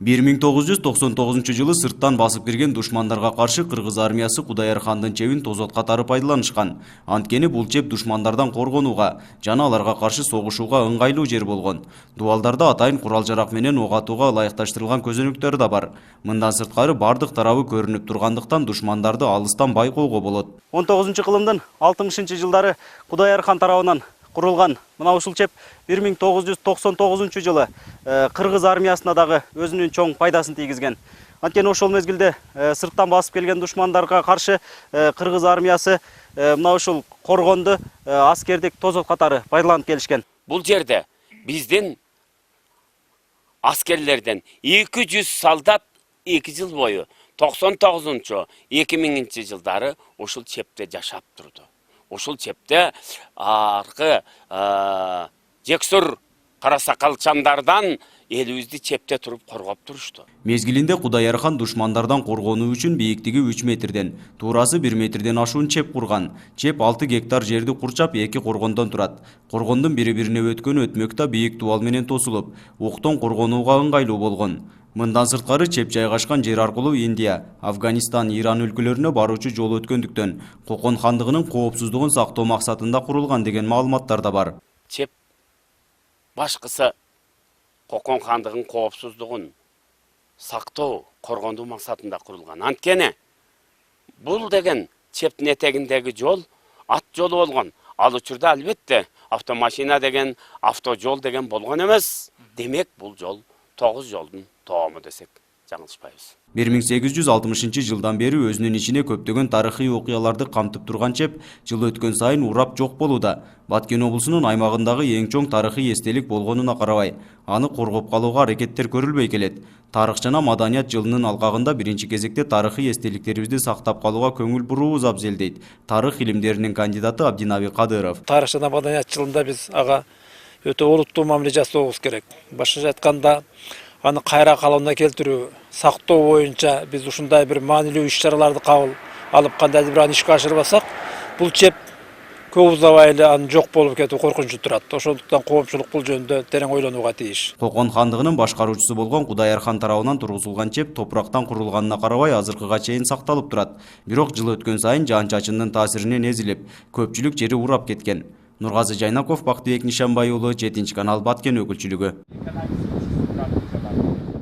1999 сырттан басып кирген душмандарга каршы кыргыз армиясы Кудайыр хандын чебин тозот катары пайдаланышкан. Анткени бул чеп душмандардан коргонууга жана аларга каршы согушууга ыңгайлуу жер болгон. Дубалдарда атайын курал-жарак менен ок атууга ылайыкташтырылган көзөнөктөр да бар. Мындан сырткары бардык тарабы көрүнүп тургандыктан душмандарды алыстан байкоого болот. 19-кылымдын 60-жылдары Кудайыр хан тарабынан курулган мына ушул чеп 1999 жылы кыргыз армиясына дагы өзүнүн чоң пайдасын тийгизген. Анткени ошол мезгилде сырттан басып келген душмандарга каршы кыргыз армиясы мына ушул коргонду аскердик тозот катары пайдаланып келишкен. Бул жерде биздин аскерлерден 200 солдат 2 жыл бою 99-2000 жылдары ошол чепте жашап турду. Ошол чепте аркы жексур карасакалчандардан элибизди чепте туруп коргоп турушту. Мезгилинде Кудайыр хан душмандардан коргонуу үчүн бийиктиги 3 метрден, туурасы 1 метрден ашуун чеп курган. Чеп 6 гектар жерди курчап 2 коргондон турат. Коргондун бири-бирине өткөн өтмөктө бийик дубал менен тосулуп, октон коргонууга ыңгайлуу болгон. Мындан сырткары чеп жайгашкан жер аркылуу Индия, Афганистан, Иран өлкөлөрүнө баруучу жол өткөндүктөн Кокон хандыгынын коопсуздугун сактоо максатында курулган деген маалыматтар да бар. Чеп башкысы Кокон хандыгынын коопсуздугун сактоо, коргондуу максатында курулган. Анткени бул деген чептин этегиндеги жол ат жолу болгон. Ал учурда албетте автомашина деген, автожол деген болгон эмес. Демек бул жол 9 жолдун тоому десек жаңылышпайбыз. 1860 жылдан бери өзүнүн ичине көптөгөн тарыхый окуяларды камтып турган чеп жыл өткөн сайын урап жок болууда. Баткен облусунун аймагындагы эң чоң тарыхый эстелик болгонуна карабай, аны коргоп калууга аракеттер көрүлбөй келет. Тарых жана маданият жылынын алкагында биринчи кезекте тарыхый эстеликтерибизди сактап калууга көңүл буруубуз абзел дейт тарых илимдеринин кандидаты Абдинаби Кадыров. Тарых жана маданият жылында биз ага өтө олуттуу мамиле жасообуз керек. Башкача айтканда, аны кайра калыбына келтирүү, сактоо боюнча биз ушундай бир маанилүү иш-чараларды кабыл алып кандайдыр бир аны ишке ашырбасак, бул чеп көп узабай эле анын жок болуп кетүү коркунучу турат. Ошондуктан коомчулук бул жөнүндө терең ойлонууга тийиш. Кокон хандыгынын башкаруучусу болгон Кудайыр хан тарабынан тургузулган чеп топурактан курулганына карабай азыркыга чейин сакталып турат. Бирок жыл өткөн сайын жаан-чачындын таасиринен эзилип, көпчүлүк жери урап кеткен. Нургазы Жайнаков, Бактыбек Нишанбай уулу, 7 канал Баткен өкүлчүлүгү.